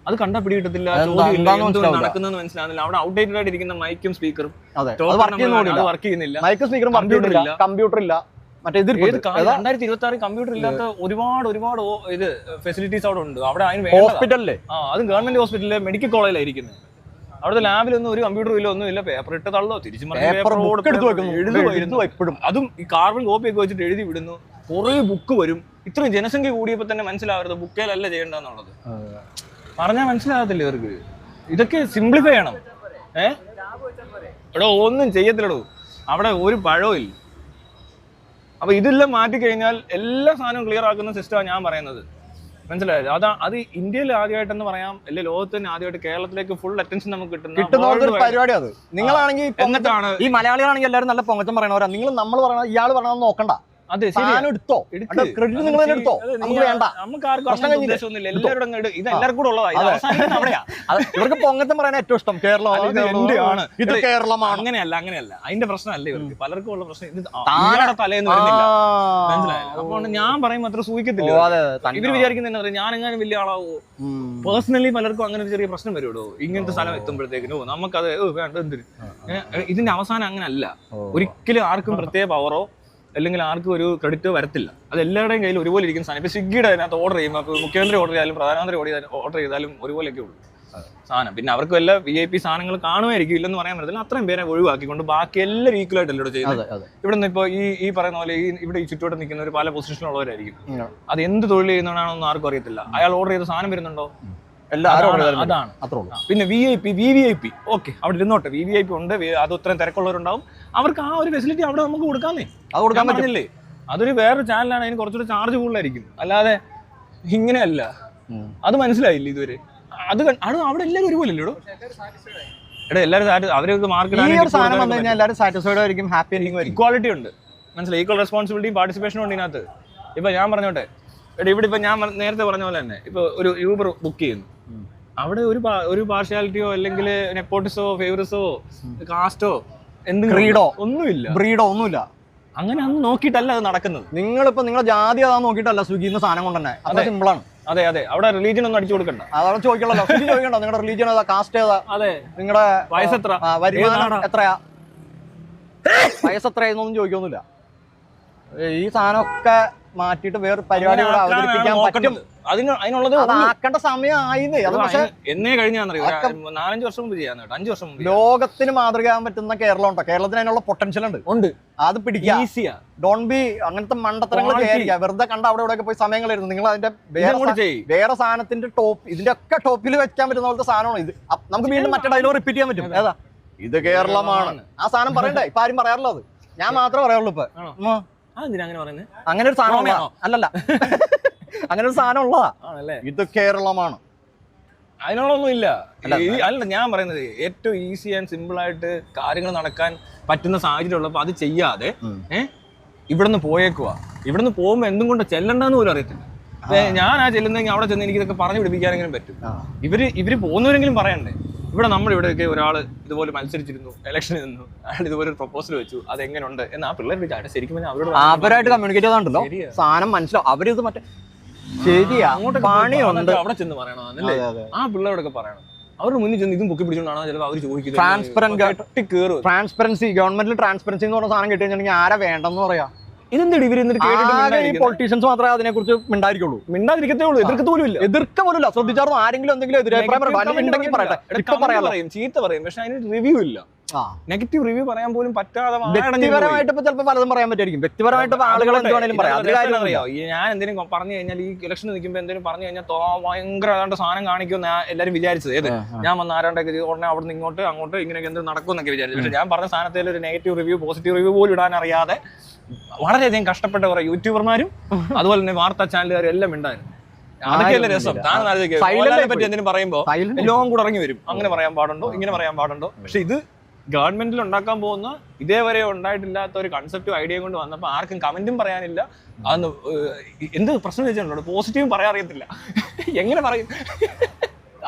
അത് കണ്ടാ പിടികിട്ടത്തില്ല, നടക്കുന്നത് മനസ്സിലാകുന്നില്ല. അവിടെ ഔട്ട്ഡേറ്റഡ് ആയിട്ട് ഇരിക്കുന്ന മൈക്കും സ്പീക്കറും വർക്ക് ചെയ്യുന്നില്ല. മൈക്കും സ്പീക്കറും കമ്പ്യൂട്ടർ ഇല്ല. 2026 കമ്പ്യൂട്ടർ ഇല്ലാത്ത ഒരുപാട് ഇത് ഫെസിലിറ്റീസ് അവിടെ ഉണ്ട്. അവിടെ അതിന് ഹോസ്പിറ്റലില്, അതും ഗവൺമെന്റ് ഹോസ്പിറ്റലില്, മെഡിക്കൽ കോളേജിലായിരിക്കുന്നത്. അവിടുത്തെ ലാബിലൊന്നും ഒരു കമ്പ്യൂട്ടർ ഇല്ല, ഒന്നും ഇല്ല. പേപ്പർ ഇട്ട് തള്ളോ, തിരിച്ചു എഴുതും. അതും ഈ കാർബൺ കോപ്പി ഒക്കെ വെച്ചിട്ട് എഴുതി വിടുന്നു. കുറെ ബുക്ക് വരും. ഇത്രയും ജനസംഖ്യ കൂടിയപ്പോ തന്നെ മനസ്സിലാവരുത് ബുക്കേലല്ല ചെയ്യേണ്ടെന്നുള്ളത്. പറഞ്ഞാൽ മനസ്സിലാകത്തില്ല ഇവർക്ക്. ഇതൊക്കെ സിംപ്ലിഫൈ ചെയ്യണം. ഇവിടെ ഒന്നും ചെയ്യത്തില്ലടോ, അവിടെ ഒരു പഴവും ഇല്ല. അപ്പൊ ഇതെല്ലാം മാറ്റിക്കഴിഞ്ഞാൽ എല്ലാ സാധനവും ക്ലിയർ ആക്കുന്ന സിസ്റ്റമാണ് ഞാൻ പറയുന്നത്, മനസ്സിലായത്? അത് ഇന്ത്യയിൽ ആദ്യമായിട്ടെന്ന് പറയാം, അല്ലെ ലോകത്ത് തന്നെ ആദ്യമായിട്ട് കേരളത്തിലേക്ക് ഫുൾ അറ്റൻഷൻ നമുക്ക് കിട്ടുന്ന പരിപാടി. അത് നിങ്ങളാണെങ്കിൽ എന്നിട്ടാണ് ഈ മലയാളികളാണെങ്കിൽ എല്ലാവരും നല്ല പൊങ്ങച്ചം പറയണവരാ. നിങ്ങൾ നമ്മൾ പറയണ ഇയാൾ പറയണമെന്ന് നോക്കണ്ട. അതെ, എടുത്തോ, ക്രെഡിറ്റ് നിങ്ങൾ തന്നെ എടുത്തോ. നമുക്ക് വേണ്ട, ഇവർക്ക് പൊങ്ങച്ചം പറയാൻ ഏറ്റവും ഇഷ്ടം കേരളമാണ്. ഇത് കേരളമാണ്. അങ്ങനെയല്ല അതിന്റെ പ്രശ്നമല്ല ഇവർക്ക്. പലർക്കും ഉള്ള പ്രശ്നം ഇത് തലേന്ന് വരുന്നില്ല, മനസ്സിലായല്ലോ? അപ്പോൾ ഞാൻ പറയുമ്പോൾ അത്ര സൂഹിക്കത്തില്ല. ഇവര് വിചാരിക്കുന്ന ഞാനെങ്ങാനും വലിയ ആളാവോ. പേഴ്സണലി പലർക്കും അങ്ങനെ ഒരു ചെറിയ പ്രശ്നം വരുമോ ഇങ്ങനത്തെ സ്ഥലം എത്തുമ്പോഴത്തേക്കിനോ. നമുക്കത് വേണ്ട എന്തിന്. ഇതിന്റെ അവസാനം അങ്ങനല്ല. ഒരിക്കലും ആർക്കും പ്രത്യേക പവറോ അല്ലെങ്കിൽ ആർക്കും ഒരു ക്രെഡിറ്റോ വരത്തില്ല. അത് എല്ലാവരുടെയും കയ്യിൽ ഒരുപോലെ ഇരിക്കുന്ന സാധനം. ഇപ്പൊ സ്വിഗ്ഗിയുടെ അതിനകത്ത് ഓർഡർ ചെയ്യുമ്പോൾ ഇപ്പോൾ മുഖ്യമന്ത്രി ഓർഡർ ചെയ്താലും പ്രധാനമന്ത്രി ഓർഡർ ചെയ്താലും ഒരുപോലെയൊക്കെ ഉള്ളൂ സാധനം. പിന്നെ അവർക്ക് വല്ല VIP സാധനങ്ങൾ കാണുമായിരിക്കും, ഇല്ലെന്ന് പറയാൻ പറ്റത്തില്ല. അത്രയും പേരെ ഒഴിവാക്കിക്കൊണ്ട് ബാക്കി എല്ലാവരും ഈക്വൽ ആയിട്ടല്ലോ ചെയ്യുന്നത്. ഇവിടെ നിന്ന് ഇപ്പോൾ ഈ പറയുന്ന പോലെ ഇവിടെ ഈ ചുറ്റോട്ട് നിൽക്കുന്ന ഒരു പല പൊസിഷനിലുള്ളവരായിരിക്കും. അത് എന്ത് തൊഴിൽ ചെയ്യുന്നതാണെന്നൊന്നും ആർക്കും അറിയത്തില്ല. അയാൾ ഓർഡർ ചെയ്ത സാധനം വരുന്നുണ്ടോ? അതാണ്. പിന്നെ VVIP ഓക്കെ, അവിടെ ഇരുന്നോട്ടെ. VVIP ഉണ്ട്, അത് ഇത്രയും തിരക്കുള്ളവരുണ്ടാവും. അവർക്ക് ആ ഒരു ഫെസിലിറ്റി അവിടെ നമുക്ക് കൊടുക്കാന്നേ. അത് കൊടുക്കാൻ പറ്റില്ലേ? അതൊരു വേറൊരു ചാനലാണ്, അതിന് കുറച്ചുകൂടി ചാർജ് കൂടുതലായിരിക്കും. അല്ലാതെ ഇങ്ങനെയല്ല. അത് മനസ്സിലായില്ല ഇതുവരെ. അത് അവിടെ എല്ലാവരും ഒരുപോലെ ഇല്ലടോ. എടാ എല്ലാവരും അവർക്ക് മാർക്കറ്റ് ഇക്വാളിറ്റി ഉണ്ട്, മനസ്സിലായി? ഈക്വൽ റെസ്പോൺസിബിലിറ്റിയും പാർട്ടിസിപ്പേഷനും ഉണ്ട് ഇതിനകത്ത്. ഇപ്പൊ ഞാൻ പറഞ്ഞോട്ടെ, ഇവിടെ ഇപ്പൊ ഞാൻ നേരത്തെ പറഞ്ഞ പോലെ തന്നെ ഇപ്പൊ ഒരു യൂബർ ബുക്ക് ചെയ്യുന്നു. അവിടെ ഒരു പാർഷ്യാലിറ്റിയോ അല്ലെങ്കിൽ നെപ്പോട്ടിസോ ഫേവറിസോ കാസ്റ്റോ ഒന്നുമില്ല. അങ്ങനെ ഒന്നും നോക്കിയിട്ടല്ല അത് നടക്കുന്നത്. നിങ്ങളിപ്പോ നിങ്ങളുടെ ജാതി അതാന്ന് നോക്കിയിട്ടല്ല സ്വിഗ്ഗിന്ന് സാധനം കൊണ്ടുതന്നെ. അത് സിമ്പിളാണ്. അതെ, അവിടെ റിലീജിയൻ ഒന്നും അടിച്ചു കൊടുക്കണ്ട. അതവിടെ ചോദിക്കണല്ലോ. ചോദിക്കണ്ടോ നിങ്ങളുടെ റിലീജിയൻ ഏതാ, കാസ്റ്റ് ഏതാ, അതെ, നിങ്ങളുടെ വയസ്സെത്ര, വരുമാനം എത്രയാ, വയസ്സെത്രയെന്നൊന്നും ചോദിക്കൊന്നുമില്ല. ഈ സാധനമൊക്കെ മാറ്റിയിട്ട് വേറെ പരിപാടി അവതരിപ്പിക്കാൻ പറ്റും. അതിനുള്ളത് ആക്കേണ്ട സമയമായില്ലേ. അത് പക്ഷേ എന്നേ കഴിഞ്ഞാന്നറിയോ, 4-5 വർഷം മുമ്പ് ചെയ്യാൻ, 5 വർഷം മുമ്പ്. ലോകത്തിന് മാതൃകയാകാൻ പറ്റുന്ന കേരളം ഉണ്ടോ? കേരളത്തിന് അതിനുള്ള പൊട്ടൻഷ്യൽ ഉണ്ട്. അത് പിടിക്കുക. ഡോൺ ബി അങ്ങനത്തെ മണ്ടത്തരങ്ങൾ ചെയ്യാതിരിക്കുക. വെറുതെ കണ്ട അവിടെ ഇവിടെയൊക്കെ പോയി സമയം കളയരുത്. നിങ്ങൾ അതിന്റെ വേറെ സാധനത്തിന്റെ ടോപ്പ്, ഇതിന്റെ ഒക്കെ ടോപ്പിൽ വെക്കാൻ പറ്റുന്ന പോലത്തെ സാധനമാണ് ഇത്. നമുക്ക് വീണ്ടും മറ്റേ ഡയലോഗ് റിപ്പീറ്റ് ചെയ്യാൻ പറ്റും. ഏതാ? ഇത് കേരളമാണ്. ആ സാധനം പറയണ്ടേ? ഇപ്പൊ ആരും പറയാറുള്ളത് അത് ഞാൻ മാത്രമേ പറയാറുള്ളൂ. ഇപ്പൊ അങ്ങനെ ഒരു സാധനം അല്ലല്ല, അങ്ങനെ ഒരു സാധനം ഉള്ളതാ. ഇത് കേരളമാണ്. അതിനോടൊന്നും ഇല്ല. അല്ല, ഞാൻ പറയുന്നത് ഏറ്റവും ഈസി ആൻഡ് സിമ്പിൾ ആയിട്ട് കാര്യങ്ങൾ നടക്കാൻ പറ്റുന്ന സാഹചര്യം ഉള്ളപ്പോൾ അത് ചെയ്യാതെ ഇവിടുന്ന് പോയേക്കുക. ഇവിടുന്ന് പോകുമ്പോൾ എന്തും കൊണ്ട് ചെല്ലണ്ടെന്ന് പോലും അറിയത്തില്ല. ഞാൻ ചെല്ലുന്നെങ്കിൽ അവിടെ ചെന്ന് എനിക്ക് ഇതൊക്കെ പറഞ്ഞു പിടിപ്പിക്കാനെങ്കിലും പറ്റും. ഇവര് പോകുന്നവരെങ്കിലും പറയണ്ടേ. ഇവിടെയൊക്കെ ഒരാൾ ഇതുപോലെ മത്സരിച്ചിരുന്നു, ഇലക്ഷനിൽ നിന്നു, അയാൾ ഇതുപോലെ ഒരു പ്രപ്പോസൽ വെച്ചു, അത് എങ്ങനെയുണ്ട് എന്ന് ആ പിള്ളേർ വിചാരിച്ചു. ശരിക്കും അവരായിട്ട് കമ്മ്യൂണിക്കേറ്റ് ചെയ്താണ്ടല്ലോ സാധനം മനസ്സിലാവും. അവരിത് മറ്റേ ശരിയാ, അങ്ങോട്ട് പണിയുണ്ട്, അവിടെ ചെന്ന് പറയണോ, ആ പിള്ളേരോടൊക്കെ പറയണം. അവരുടെ മുന്നിൽ ചെന്ന് ഇതും പൊക്കി പിടിച്ചോണ്ടാണോ ചിലപ്പോൾ അവർ ചോദിക്കുന്നത്. ട്രാൻസ്പെറൻസി, ഗവൺമെന്റിൽ ട്രാൻസ്പെറൻസി എന്ന് പറഞ്ഞ സാധനം കിട്ടി കഴിഞ്ഞാൽ ആരാ വേണ്ടെന്ന് പറയാ. ഇതെന്താ ഇവർ എന്നിട്ട് ഈ പൊളിറ്റീഷ്യൻസ് മാത്രമേ അതിനെ കുറിച്ച് മിണ്ടായിരിക്കുള്ളൂ. മിണ്ടാതിരിക്കത്തേ ഉള്ളൂ, എതിർക്ക പോലും ഇല്ല. ശ്രദ്ധിച്ചാർന്നു ആരെങ്കിലും എന്തെങ്കിലും എതിരഭിപ്രായം പറയട്ടെ. ചീത്ത പറയും, പക്ഷെ അതിന് റിവ്യൂ ഇല്ല. നെഗറ്റീവ് റിവ്യൂ പറയാൻ പോലും പറ്റാതെ വ്യക്തിപരമായിട്ട് ഇപ്പൊ ചിലപ്പോൾ പലതും പറയാൻ പറ്റുമായിരിക്കും. വ്യക്തിപരമായിട്ട് ആളുകൾ എന്ത് വേണേലും പറയാം. അറിയോ, ഞാൻ എന്തെങ്കിലും പറഞ്ഞു കഴിഞ്ഞാൽ ഈ ഇലക്ഷൻ നിൽക്കുമ്പോൾ എന്തെങ്കിലും പറഞ്ഞു കഴിഞ്ഞാൽ ഭയങ്കര ഏതാണ്ട് സാധനം കാണിക്കുമെന്ന് എല്ലാവരും വിചാരിച്ചത്. ഏത് ഞാൻ വന്ന് ആരാണ്ടൊക്കെ ഉടനെ അവിടെ നിന്ന് ഇങ്ങോട്ട് അങ്ങോട്ട് ഇങ്ങനെയൊക്കെ എന്തെങ്കിലും നടക്കുമെന്നൊക്കെ വിചാരിച്ചു. പക്ഷെ ഞാൻ പറഞ്ഞ സാധനത്തിൽ ഒരു നെഗറ്റീവ് റിവ്യൂ പോസിറ്റീവ് റിവ്യൂ പോലും ഇടാൻ അറിയാതെ വളരെയധികം കഷ്ടപ്പെട്ട കുറെ യൂട്യൂബർമാരും അതുപോലെ തന്നെ വാർത്താ ചാനലുകാരും എല്ലാം ഉണ്ടായിരുന്നു. അതൊക്കെയല്ലേ രസം. താൻ പറ്റി എന്തെങ്കിലും പറയുമ്പോൾ എല്ലാം കൂടെ ഇറങ്ങി വരും. അങ്ങനെ പറയാൻ പാടുണ്ടോ, ഇങ്ങനെ പറയാൻ പാടുണ്ടോ. പക്ഷെ ഇത് ഗവൺമെന്റിൽ ഉണ്ടാക്കാൻ പോകുന്ന ഇതേവരെ ഉണ്ടായിട്ടില്ലാത്ത ഒരു കൺസെപ്റ്റും ഐഡിയയും കൊണ്ട് വന്നപ്പോൾ ആർക്കും കമന്റും പറയാനില്ല. അന്ന് എന്ത് പ്രശ്നം വെച്ചിട്ടുണ്ടോ, പോസിറ്റീവും പറയാൻ അറിയത്തില്ല. എങ്ങനെ പറയും?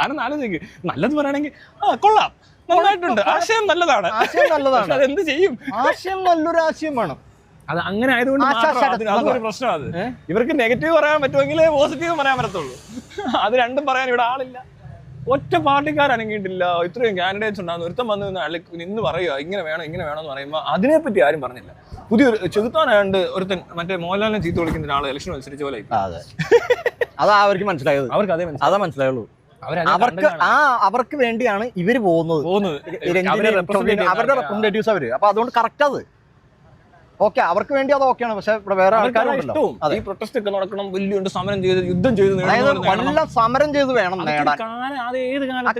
ആരും ആലോചിക്ക്. നല്ലത് പറയുകയാണെങ്കിൽ കൊള്ളാം, നന്നായിട്ടുണ്ട്, ആശയം നല്ലതാണ്, അതെന്ത് ചെയ്യും? ആശയം നല്ലൊരു ആശയം വേണം. അത് അങ്ങനെ ആയതുകൊണ്ട് അതൊരു പ്രശ്നം. അത് ഇവർക്ക് നെഗറ്റീവ് പറയാൻ പറ്റുമെങ്കിലേ പോസിറ്റീവ് പറയാൻ പറ്റത്തുള്ളൂ. അത് രണ്ടും പറയാൻ ഇവിടെ ആളില്ല. ഒറ്റ പാർട്ടിക്കാരനങ്ങിയിട്ടില്ല. ഇത്രയും കാൻഡിഡേറ്റ്സ് ഉണ്ടാകുന്നു, ഒരുത്തം വന്ന് നിന്ന് പറയുക ഇങ്ങനെ വേണം ഇങ്ങനെ വേണമെന്ന് പറയുമ്പോൾ അതിനെപ്പറ്റി ആരും പറഞ്ഞില്ല. പുതിയൊരു ചെകുത്താനാണ്ട് ഒരുത്തൻ മറ്റേ മോഹൻലാലിനെ ചീത്ത വിളിക്കുന്ന ഒരാൾ ഇലക്ഷൻ മത്സരിച്ച പോലെ അതാ അവർക്ക് മനസ്സിലായത്. അവർക്ക് അതേ മനസ്സിലായുള്ളൂ. അവർക്ക് വേണ്ടിയാണ് ഇവര് പോകുന്നത്. അവരുടെ റെപ്രസെന്റേറ്റീവ്സ് അവര്. അപ്പൊ അതുകൊണ്ട് കറക്റ്റ് അത് ഓക്കെ, അവർക്ക് വേണ്ടി അത് ഓക്കെയാണ്. പക്ഷെ ഇവിടെ വേറെ ആൾക്കാരുണ്ടല്ലോ ഈ പ്രൊട്ടസ്റ്റ് ഒക്കെ നടക്കണം, വലിയ സമരം ചെയ്ത് യുദ്ധം ചെയ്ത് നല്ല സമരം ചെയ്ത് വേണം നേടാൻ.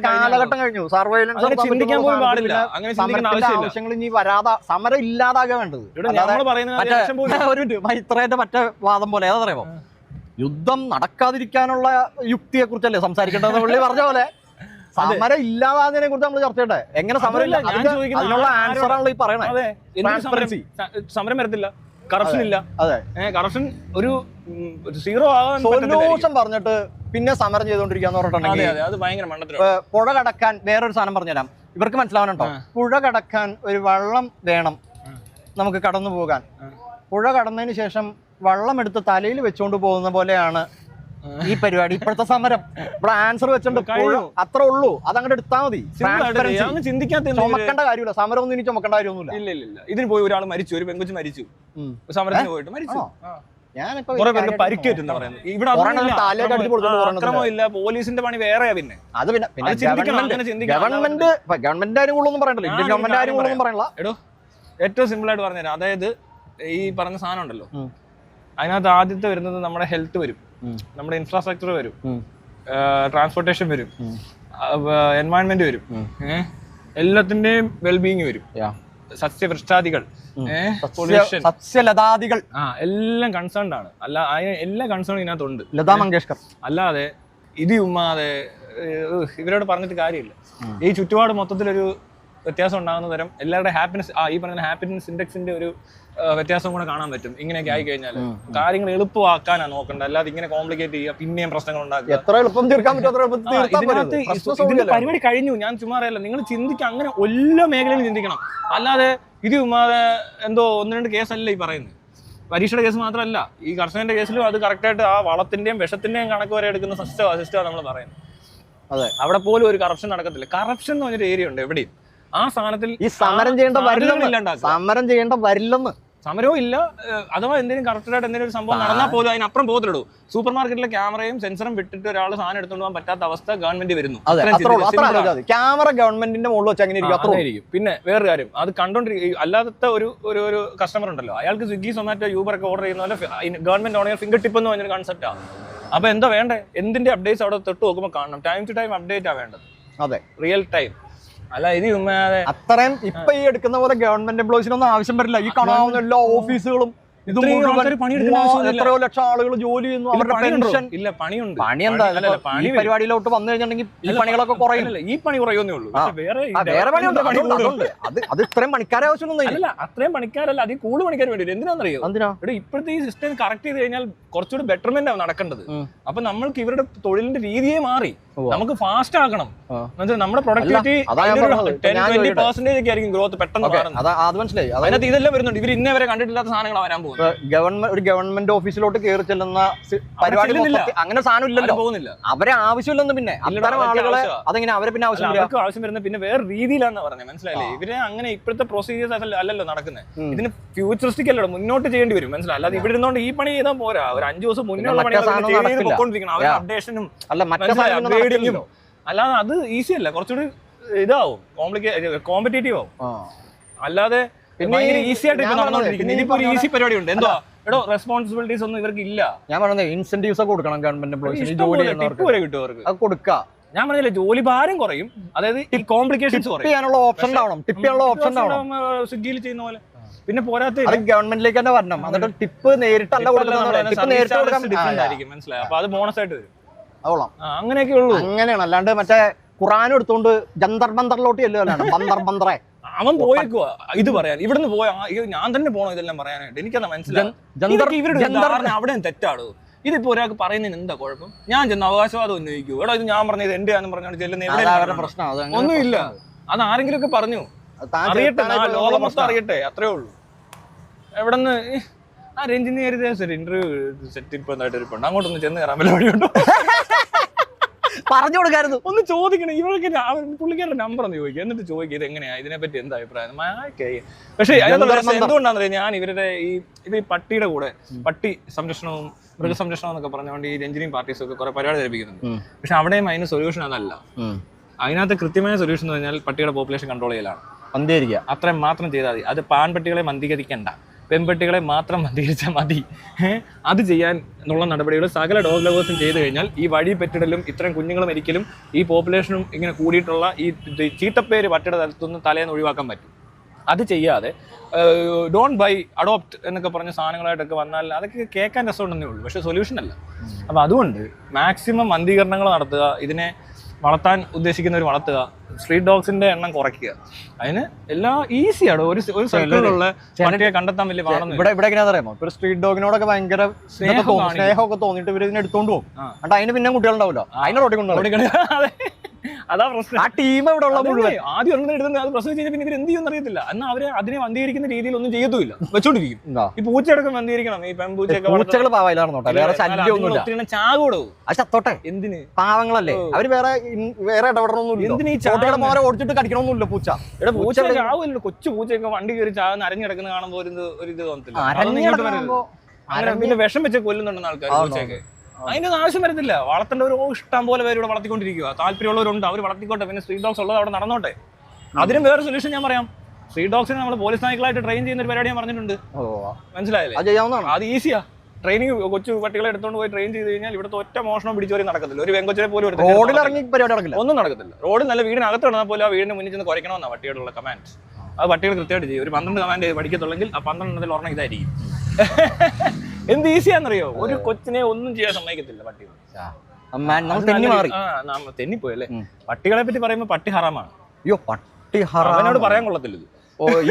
കാലഘട്ടം കഴിഞ്ഞു. സർവൈലൻസ് ചിന്തിക്കാൻ പോലും പാടില്ല. അങ്ങനെ ആവശ്യങ്ങൾ ഇനി വരാതെ സമരം ഇല്ലാതാകാൻ വേണ്ടത്. ഒരു മൈത്രേന്റെ മറ്റേ വാദം പോലെ ഏതാ യുദ്ധം നടക്കാതിരിക്കാനുള്ള യുക്തിയെ കുറിച്ചല്ലേ സംസാരിക്കേണ്ടത് പുള്ളി പറഞ്ഞ പോലെ. സമരം ഇല്ലാതാതിനെ കുറിച്ച് നമ്മൾ ചർച്ച ചെയ്യട്ടെ. എങ്ങനെ സമരം ഇല്ല, അതിനുള്ള ആൻസർ ആണല്ലോ ഈ പറയണേ. സമരം വരത്തില്ല, കറപ്ഷൻ ഇല്ല. അതെ, കറപ്ഷൻ ഒരു സീറോ ആകാൻ സൊല്യൂഷൻ പറഞ്ഞിട്ട് പിന്നെ സമരം ചെയ്തുകൊണ്ടിരിക്കാന്ന് പറഞ്ഞിട്ടുണ്ടെങ്കിൽ അത് ഭയങ്കര മണ്ടത്തരം. പുഴ കടക്കാൻ വേറൊരു സാധനം പറഞ്ഞുതരാം, ഇവർക്ക് മനസ്സിലാവാനുണ്ടോ? പുഴ കടക്കാൻ ഒരു വള്ളം വേണം നമുക്ക് കടന്നു പോകാൻ. പുഴ കടന്നതിന് ശേഷം വള്ളം എടുത്ത് തലയിൽ വെച്ചുകൊണ്ട് പോകുന്ന പോലെയാണ് ഈ പരിപാടി. ഇപ്പോഴത്തെ സമരം ഇവിടെ ആൻസർ വെച്ചിട്ടുണ്ട്. അത്ര ഉള്ളൂ, അതങ്ങോട്ട് എടുത്താൽ മതി. ചുമക്കേണ്ട കാര്യമില്ല. സമരം ഒന്നും ഇനി ചുമക്കേണ്ട കാര്യമൊന്നുമില്ല. ഇല്ല. ഇതിന് പോയി ഒരാൾ മരിച്ചു, ഒരു പെൺകൊച്ച് മരിച്ചു, സമരത്തിന് പോയിട്ട് മരിച്ചു. അക്രമമില്ല, പോലീസിന്റെ പണി വേറെയാ. പിന്നെ അത് ഗവൺമെന്റ് ആരും പറയണ്ടല്ലോ, ഇന്ത്യൻ ഗവൺമെന്റ് ആരും പറയണ്ട. എടോ, ഏറ്റവും സിമ്പിൾ ആയിട്ട് പറഞ്ഞുതരാം. അതായത് ഈ പറഞ്ഞ സാധനം ഉണ്ടല്ലോ, അതിനകത്ത് ആദ്യത്തെ വരുന്നത് നമ്മുടെ ഹെൽത്ത് വരും, നമ്മുടെ ഇൻഫ്രാസ്ട്രക്ചർ വരും, ട്രാൻസ്പോർട്ടേഷൻ വരും, എൻവയൺമെന്റ് വരും, എല്ലാത്തിന്റെയും വെൽബീയിങ് വരും, സസ്യവൃഷ്ടാദികൾ, സസ്യലതാദികൾ എല്ലാം കൺസേൺഡ് ആണ്. അല്ല, എല്ലാ കൺസേൺ ഇതിനകത്തുണ്ട്. ലതാ മങ്കേഷ്കർ അല്ലാതെ ഇത് ഉമ്മാതെ ഇവരോട് പറഞ്ഞിട്ട് കാര്യമില്ല. ഈ ചുറ്റുപാട് മൊത്തത്തിലൊരു വ്യത്യാസം ഉണ്ടാകുന്ന തരം എല്ലാവരുടെ ഹാപ്പിനെസ്, ഈ പറഞ്ഞ ഹാപ്പിനെസ് ഇൻഡെക്സിന്റെ ഒരു വ്യത്യാസം കൂടെ കാണാൻ പറ്റും. ഇങ്ങനെയൊക്കെ ആയി കഴിഞ്ഞാൽ കാര്യങ്ങൾ എളുപ്പമാക്കാനാണ് നോക്കേണ്ടത്, അല്ലാതെ ഇങ്ങനെ കോംപ്ലിക്കേറ്റ് ചെയ്യുക, പിന്നെയും പ്രശ്നങ്ങൾ ഉണ്ടാക്കുക. എത്ര എളുപ്പം തീർക്കാൻ പറ്റും. പരിപാടി കഴിഞ്ഞു. ഞാൻ ചുമ്മാ അറിയില്ല, നിങ്ങൾ ചിന്തിക്കുക, അങ്ങനെ എല്ലാ മേഖലയിലും ചിന്തിക്കണം. അല്ലാതെ ഇത് ചുമ്മാതെ എന്തോ 1-2 കേസല്ല ഈ പറയുന്നത്. പരീക്ഷയുടെ കേസ് മാത്രമല്ല, ഈ കർഷകന്റെ കേസിലും അത് കറക്റ്റായിട്ട് ആ വളത്തിന്റെയും വിഷത്തിന്റെയും കണക്ക് വരെ എടുക്കുന്ന സിസ്റ്റമാണ് നമ്മൾ പറയുന്നത്. അതെ, അവിടെ പോലും ഒരു കറപ്ഷൻ നടക്കത്തില്ല. കറപ്ഷൻ എന്ന് പറഞ്ഞൊരു ഏരിയ ഉണ്ട് എവിടെയും. ആ സാധനത്തിൽ ഈ സമരം ചെയ്യേണ്ട വരില്ലെന്ന് സമരവും ഇല്ല. അഥവാ എന്തെങ്കിലും കറക്റ്റായിട്ട് എന്തെങ്കിലും ഒരു സംഭവം നടന്നാൽ പോലും അതിനപ്പുറം പോകത്തില്ലൂ. സൂപ്പർ മാർക്കറ്റിലെ ക്യാമറയും സെൻസറും വിട്ടിട്ട് ഒരാൾ സാധനം എടുത്തുകൊണ്ട് പോകാൻ പറ്റാത്ത അവസ്ഥ ഗവൺമെന്റ് വരുന്നു. ക്യാമറ ഗവൺമെന്റിന്റെ മുകളിൽ വെച്ച് അങ്ങനെ ഇരിക്കും. പിന്നെ വേറൊരു കാര്യം, അത് കണ്ടോണ്ടിരിക്കും. അല്ലാത്ത ഒരു കസ്റ്റമർ ഉണ്ടല്ലോ, അയാൾക്ക് സ്വിഗ്ഗി സൊമാറ്റോ യൂബർ ഒക്കെ ഓർഡർ ചെയ്യുന്ന പോലെ ഗവൺമെന്റ് ഓൺ ഫിംഗർ ടിപ്പ് എന്ന് പറഞ്ഞൊരു കൺസെപ്റ്റാണ്. അപ്പൊ എന്താ വേണ്ടേ? എന്തിന്റെ അപ്ഡേറ്റ്സ് അവിടെ തൊട്ട് നോക്കുമ്പോൾ കാണണം. ടൈം ടു ടൈം അപ്ഡേറ്റ് ആ വേണ്ടത്. അതെ, റിയൽ ടൈം. അല്ല, ഇത് അത്രയും ഇപ്പൊ ഈ എടുക്കുന്ന പോലെ ഗവൺമെന്റ് എംപ്ലോയീസിനൊന്നും ആവശ്യം വരില്ല. ഈ കാണാവുന്ന എല്ലാ ഓഫീസുകളും എത്രയോ ലക്ഷം ആളുകൾ ജോലി ചെയ്യുന്നു. അവരുടെ പെൻഷൻ ഇല്ല, പണിയുണ്ട്. പണി എന്താ ഈ പരിപാടിയിലോട്ട് വന്നു കഴിഞ്ഞിട്ടുണ്ടെങ്കിൽ ഈ പണികളൊക്കെ കുറയില്ല. ഈ പണി കുറയുന്നേ ഉള്ളൂ. വേറെ പണിയുണ്ട്. അത് ഇത്രയും പണിക്കാരെ ആവശ്യമൊന്നും ഇല്ല. അത്രയും പണിക്കാരല്ല, അതിൽ കൂടുതൽ പണിക്കാർ വേണ്ടി. എന്തിനാണെന്നറിയോ? ഇവിടെ ഇപ്പോഴത്തെ ഈ സിസ്റ്റം കറക്റ്റ് ചെയ്ത് കഴിഞ്ഞാൽ കുറച്ചുകൂടി ബെറ്റർമെന്റ് ആണ് നടക്കേണ്ടത്. അപ്പൊ നമ്മൾക്ക് ഇവരുടെ തൊഴിലിന്റെ രീതിയെ മാറി. നമുക്ക് ഫാസ്റ്റ് ആക്കണം. നമ്മുടെ പ്രൊഡക്ടിവിറ്റി അതാ ഞാൻ പറഞ്ഞത്. ഇപ്പൊ ഞാൻ 20% ഒക്കെ ആയിരിക്കും ഗ്രോത്ത് പെട്ടെന്ന് കാണുന്നത്. അത് മനസ്സിലായി. അതിനകത്ത് ഇതെല്ലാം വരുന്നുണ്ട്. ഇവർ ഇന്നേ വരെ കണ്ടിട്ടില്ലാത്ത സാധനങ്ങൾ വരാൻ പോകുന്നത്. ഒരു ഗവൺമെന്റ് ഓഫീസിലോട്ട് കയറി ചെല്ലുന്ന പരിപാടി അങ്ങനെ സാധനം ഇല്ലല്ലോ, പോകുന്നില്ല. അവരെ ആവശ്യമില്ലെന്ന്. പിന്നെ അത്തരം ആളുകളെ അതെങ്ങനെ അവരെ പിന്നെ ആവശ്യം വരുന്നത് പിന്നെ വേറെ രീതിയിലാണെന്ന് പറഞ്ഞത്. മനസ്സിലായില്ലേ? ഇവര് അങ്ങനെ ഇപ്പോഴത്തെ പ്രൊസീജിയേഴ്സ് അല്ലല്ലോ നടക്കുന്നത്. ഇതിന് ഫ്യൂച്ചറിസ്റ്റിക് അല്ലല്ലോ, മുന്നോട്ട് ചെയ്യേണ്ടി വരും. മനസ്സിലായി? അല്ലാതെ ഇവിടെ ഇരുന്നോണ്ട് ഈ പണി ചെയ്താൽ പോരാ. ഒരു 5 ദിവസം മുന്നോട്ട് പൊക്കോണ്ടിരിക്കണം. അവരുടെ അപ്ഡേഷനും അപ്ഗ്രേഡിങ്ങും. അല്ലാതെ അത് ഈസി അല്ല, കുറച്ചുകൂടി ഇതാവും, കോമ്പറ്റേറ്റീവ് ആവും. അല്ലാതെ ഈസി ആയിട്ട് ഇനിയിപ്പോ ഒരു ഈസി പരിപാടി ഉണ്ട്. എന്തോ എടോ റെസ്പോൺസിബിലിറ്റീസ് ഒന്നും ഇവർക്ക് ഇല്ല. ഞാൻ പറഞ്ഞത് ഇൻസെന്റീവ്സ് ഒക്കെ കൊടുക്കണം ഗവൺമെന്റ് എംപ്ലോയീസിന്. ജോലി വരെ കിട്ടും അവർക്ക്, അത് കൊടുക്കുക. ഞാൻ പറഞ്ഞില്ലേ, ജോലി ഭാരം കുറയും. അതായത് ഈ കോംപ്ലിക്കേഷൻസ് കുറയും. ഓപ്ഷൻ ഉണ്ടാവണം, ടിപ്പ് ചെയ്യാനുള്ള ഓപ്ഷൻ ഉണ്ടാവണം, സ്വിഗ്ഗിയിൽ ചെയ്യുന്ന പോലെ. പിന്നെ പോരാത്ത ഗവൺമെന്റിലേക്ക് തന്നെ വരണം. എന്നിട്ട് ടിപ്പ് നേരിട്ടല്ല ആയിരിക്കും. മനസ്സിലായി? അപ്പൊ അത് ബോണസ് ആയിട്ട് വരും. അതോളാം, അങ്ങനെയൊക്കെ ഉള്ളൂ. അങ്ങനെയാണ്. അല്ലാണ്ട് മറ്റേ ഖുറാൻ എടുത്തോണ്ട് ജന്തർ ബന്തറിലോട്ട് ചെല്ലുകയാണ്. ബന്തർ ബന്തറെ അവൻ പോയേക്കുവാ ഇത് പറയാൻ. ഇവിടുന്ന് പോയാ ഞാൻ തന്നെ പോണോ ഇതെല്ലാം പറയാനായിട്ട്? എനിക്കതാ മനസ്സിലായി. അവിടെ തെറ്റാടോ. ഇതിപ്പോ ഒരാൾക്ക് പറയുന്നതിന് എന്താ കുഴപ്പം? ഞാൻ ചെന്ന് അവകാശവാദം ഉന്നയിക്കൂ. എടാ ഇത് ഞാൻ പറഞ്ഞത് എന്റെ ആണെന്ന് പറഞ്ഞാണ് ചെല്ലുന്ന പ്രശ്നം. ഒന്നുമില്ല. അത് ആരെങ്കിലും ഒക്കെ പറഞ്ഞു അറിയട്ടെ, ലോകം മൊത്തം അറിയട്ടെ, അത്രേ ഉള്ളൂ. എവിടെന്ന് ആ രഞ്ജിനി ഇന്റർവ്യൂ സെറ്റ് ഇപ്പൊ എന്തായിട്ട് ഇരിപ്പുണ്ട്. അങ്ങോട്ടൊന്ന് ചെന്ന് കയറാൻ വല്ല വഴിയുണ്ടോ? പറഞ്ഞു കൊടുക്കായിരുന്നു. ഒന്ന് ചോദിക്കണം. ഇവർക്ക് പുള്ളിക്കാരുടെ നമ്പർ ഒന്ന് ചോദിക്കുക. എന്നിട്ട് ചോദിക്കുക ഇത് എങ്ങനെയാ, ഇതിനെപ്പറ്റി എന്താ അഭിപ്രായം. പക്ഷേ എന്തുകൊണ്ടാണെന്നറിയാം, ഞാൻ ഇവരുടെ ഈ പട്ടിയുടെ കൂടെ പട്ടി സംരക്ഷണവും മൃഗസംരക്ഷണം എന്നൊക്കെ പറഞ്ഞുകൊണ്ട് ഈ രഞ്ജിനിയും പാർട്ടീസും ഒക്കെ കുറെ പരിപാടി ധരിപ്പിക്കുന്നുണ്ട്. പക്ഷെ അവിടെയും അതിന് സൊല്യൂഷൻ അതല്ല. അതിനകത്ത് കൃത്യമായ സൊല്യൂഷൻ എന്ന് പറഞ്ഞാൽ പട്ടിയുടെ പോപ്പുലേഷൻ കൺട്രോൾ ചെയ്യലാണ്. മന്ദീകരിക്കുക, അത്രയും മാത്രം ചെയ്താൽ മതി. അത് പാൻപട്ടികളെ മന്ദീകരിക്കണ്ട, പെൺപട്ടികളെ മാത്രം മന്ദീകരിച്ചാൽ മതി. അത് ചെയ്യാൻ ഉള്ള നടപടികൾ സകല ഡോഗ് ലവേഴ്സും ചെയ്തു കഴിഞ്ഞാൽ ഈ വഴി പെറ്റിടലും ഇത്രയും കുഞ്ഞുങ്ങളും ഒരിക്കലും ഈ പോപ്പുലേഷനും ഇങ്ങനെ കൂടിയിട്ടുള്ള ഈ ചീത്തപ്പേര് പട്ടിയുടെ തലത്തുനിന്ന് തലേന്ന് ഒഴിവാക്കാൻ പറ്റും. അത് ചെയ്യാതെ ഡോണ്ട് ബൈ അഡോപ്റ്റ് എന്നൊക്കെ പറഞ്ഞ സാധനങ്ങളായിട്ടൊക്കെ വന്നാൽ അതൊക്കെ കേൾക്കാൻ രസമുണ്ടെന്നേ ഉള്ളൂ, പക്ഷേ സൊല്യൂഷൻ അല്ല. അപ്പം അതുകൊണ്ട് മാക്സിമം മന്ദീകരണങ്ങൾ നടത്തുക, ഇതിനെ വളർത്താൻ ഉദ്ദേശിക്കുന്നവർ വളർത്തുക, സ്ട്രീറ്റ് ഡോഗ്സിന്റെ എണ്ണം കുറയ്ക്കുക. അതിന് എല്ലാം ഈസിയാണ്. ഒരു സർക്കിളിലുള്ള പട്ടിയെ കണ്ടെത്താൻ വലിയ പാടൊന്നും. ഇവിടെ എങ്ങനെയാണെന്നറിയാമോ, ഒരു സ്ട്രീറ്റ് ഡോഗിനോടൊക്കെ ഭയങ്കര സ്നേഹമൊക്കെ തോന്നിയിട്ട് ഇവർ ഇതിനെ എടുത്തോണ്ട് പോകും. എന്നിട്ട് അതിന് പിന്നെ കുട്ടികളുണ്ടാവില്ല, അതിനെ റോട്ടി കൊണ്ടുപോകും. അതാ പ്രശ്നം. ആ ടീം ഇവിടെ ഉള്ള മുഴുവൻ ആദ്യം ഒന്നും എടുക്കുന്നത് അത് പ്രസവിച്ച് കഴിഞ്ഞാൽ പിന്നെ ഇവർ എന്ത് ചെയ്യുമെന്ന് അറിയത്തില്ല. എന്നാൽ അവരെ അതിനെ മന്ദീകരിക്കുന്ന രീതിയിൽ ഒന്നും ചെയ്യത്തുമില്ല, വെച്ചോണ്ടിരിക്കും. ഈ പൂച്ചയടക്കം മന്ദീകരിക്കണം. ഈ പെൺപൂച്ചയൊക്കെ പൂച്ചകൾ പാവയിലാണെന്നോട്ടെ, വേറെ ശല്യമൊന്നുമില്ല. ചാകൂടോ അത് ചത്തോട്ടെ, എന്തിന്? പാവങ്ങളല്ലേ അവര്, വേറെ ഇടപെടണമൊന്നുമില്ല. എന്തിന് ഈ ചോട്ടയുടെ മോരെ ഓടിച്ചിട്ട് കടിക്കണമെന്നില്ല പൂച്ച. ഇവിടെ പൂച്ച ചാവില്ല. കൊച്ചു പൂച്ചയൊക്കെ വണ്ടി കയറി ചാവുന്ന അരഞ്ഞിടക്കുന്ന കാണുമ്പോൾ ഒരു ഇത് തോന്നത്തില്ല. പിന്നെ വിഷം വെച്ച് കൊല്ലുന്നുണ്ടെന്ന് ആൾക്കാർ പൂച്ചയൊക്കെ. അതിന്റെ ആവശ്യം വരത്തില്ല. വളർത്തേണ്ടവർ ഇഷ്ടം പോലെ പേര് ഇവിടെ വളർത്തിക്കൊണ്ടിരിക്കുക. താല്പര്യമുള്ളവരുണ്ട്, അവർ വളർത്തിക്കോട്ടെ. പിന്നെ സ്ട്രീറ്റ് ഡോഗ്സ് ഉള്ളത് അവിടെ നടന്നോട്ടെ. അതിനും വേറെ സൊല്യൂഷൻ ഞാൻ പറയാം. സ്ട്രീറ്റ് ഡോഗ്സിനെ നമ്മൾ പോലീസ് നായ്ക്കളായിട്ട് ട്രെയിൻ ചെയ്യുന്ന ഒരു പരിപാടി ഞാൻ പറഞ്ഞിട്ടുണ്ട്. മനസ്സിലായില്ലേ? അത് ഈസിയാ. ട്രെയിനിങ് കൊച്ചു പട്ടികളെ എടുത്തോണ്ട് പോയി ട്രെയിൻ ചെയ്ത് കഴിഞ്ഞാൽ ഇവിടുത്തെ ഒറ്റ മോഷണം പിടിച്ചവരെ നടക്കത്തില്ല. ഒരു വെങ്കൊച്ചിനെ പോലും ഒന്നും നടക്കത്തില്ല. റോഡിൽ നല്ല വീടിനകത്ത് കിടന്നാൽ പോലും ആ വീടിന് മുന്നിൽ ചെന്ന് കുറയ്ക്കണമെന്നാണ് പട്ടിയോടുള്ള കമാൻഡ്. അത് പട്ടികൾ കൃത്യമായിട്ട് ചെയ്യും. ഒരു 12 കമാൻഡ് പഠിക്കത്തുള്ളെങ്കിൽ ആ 12 ഒരെണ്ണം ഇതായിരിക്കും. എന്ത് ഈസിയാന്നറിയോ? ഒരു കൊച്ചിനെ ഒന്നും ചെയ്യാൻ സമ്മതിക്കത്തില്ല പട്ടികൾ. തെന്നിപ്പോയല്ലേ? പട്ടികളെ പറ്റി പറയുമ്പോൾ പട്ടി ഹറാമാണ്. അയ്യോ, പട്ടി ഹറാമോട് പറയാൻ കൊള്ളത്തില്ല.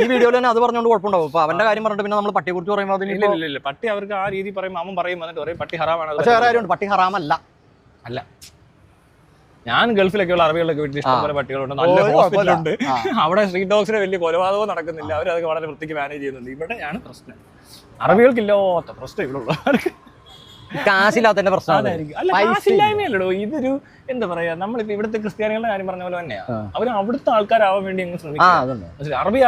ഈ വീഡിയോയിൽ തന്നെ അത് പറഞ്ഞുകൊണ്ട് കുഴപ്പമുണ്ടാവും. അപ്പൊ അവന്റെ കാര്യം പറഞ്ഞിട്ട് പിന്നെ നമ്മൾ പട്ടിയെ കുറിച്ച് പറയുമ്പോൾ ഇല്ല, പട്ടി അവർക്ക് ആ രീതി പറയുമ്പോൾ അവൻ പറയും, എന്നിട്ട് പറയും പട്ടി ഹറാമാണ്. പട്ടി ഹറാമല്ല. അല്ല, ഞാൻ ഗൾഫിലൊക്കെയുള്ള അറബികളിലൊക്കെ വീട്ടിൽ ഇഷ്ടംപോലെ പട്ടികളുണ്ട്, നല്ല ഹോസ്പിറ്റലുണ്ട്. അവിടെ സ്ട്രീറ്റ് ഡോഗ്സിന് വലിയ കൊലപാതകവും നടക്കുന്നില്ല. അവരതൊക്കെ വളരെ വൃത്തിക്ക് മാനേജ് ചെയ്യുന്നുണ്ട്. ഇവിടെയാണ് പ്രശ്നം. അറബികൾക്കില്ലാത്ത പ്രശ്നം ഇവിടെ ഉള്ളവർക്ക് കാശില്ലാത്തതിന്റെ പ്രശ്നം. കാശില്ലായ്മയല്ലോ ഇതൊരു, എന്താ പറയാ, നമ്മളിപ്പോ ഇവിടുത്തെ ക്രിസ്ത്യാനികളുടെ കാര്യം പറഞ്ഞ പോലെ തന്നെയാ. അവർ അവിടുത്തെ ആൾക്കാരാവാൻ വേണ്ടി അങ്ങ് ശ്രമിക്കും. അറബി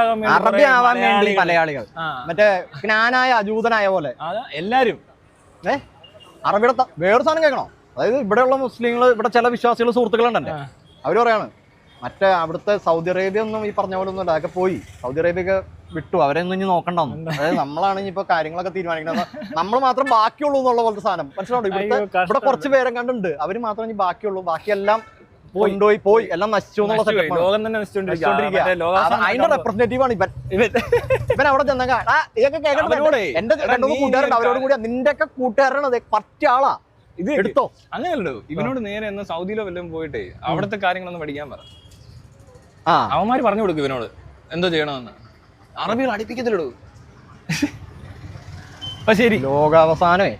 ആവാൻ വേണ്ടി മലയാളികൾ മറ്റേ ജ്ഞാനായ അജൂതനായ പോലെ എല്ലാരും. അറബിയുടെ വേറെ സാധനം കേൾക്കണോ? അതായത് ഇവിടെയുള്ള മുസ്ലിങ്ങൾ, ഇവിടെ ചില വിശ്വാസികൾ സുഹൃത്തുക്കളുണ്ട്, അവര് പറയാണ് മറ്റേ അവിടുത്തെ സൗദി അറേബ്യ ഒന്നും ഈ പറഞ്ഞ പോലെ ഒന്നും അതൊക്കെ പോയി, സൗദി അറേബ്യൊക്കെ വിട്ടു, അവരെയൊന്നും ഇനി നോക്കണ്ടെന്ന്. അതായത് നമ്മളാണ് ഇനിയിപ്പോ കാര്യങ്ങളൊക്കെ തീരുമാനിക്കുന്നത്, നമ്മൾ മാത്രം ബാക്കിയുള്ളൂ എന്നുള്ള പോലത്തെ സാധനം. മനസ്സിലാവും? ഇവിടെ കുറച്ച് പേരെ കണ്ടുണ്ട്, അവര് മാത്രം ഇനി ബാക്കിയുള്ളൂ, ബാക്കിയെല്ലാം പോയി എല്ലാം നശിച്ചു എന്നുള്ള അതിന്റെ റെപ്രസെന്റേറ്റീവ് ആണ് ഇവൻ. ഇവൻ അവിടെ ചെന്നൊക്കെ ഇതൊക്കെ കേൾക്കണ്ടേ? എന്റെ 2 കൂട്ടുകാരുണ്ട്, അവരോട് കൂടി നിന്റെ ഒക്കെ കൂട്ടുകാരാണ് പറ്റിയ ആളാ. ഇത് എടുത്തോ? അങ്ങനെയല്ലോ. ഇവനോട് നേരെ എന്ന് സൗദിയിലോ വല്ലതും പോയിട്ടേ അവിടുത്തെ കാര്യങ്ങളൊന്നും പഠിക്കാൻ പറ. അവന്മാര് പറഞ്ഞു കൊടുക്കും ഇവനോട് എന്തോ ചെയ്യണമെന്ന്. അറബികൾ അടുപ്പിക്കത്തില്ലടൂ. അപ്പൊ ശരി, ലോകാവസാനമേ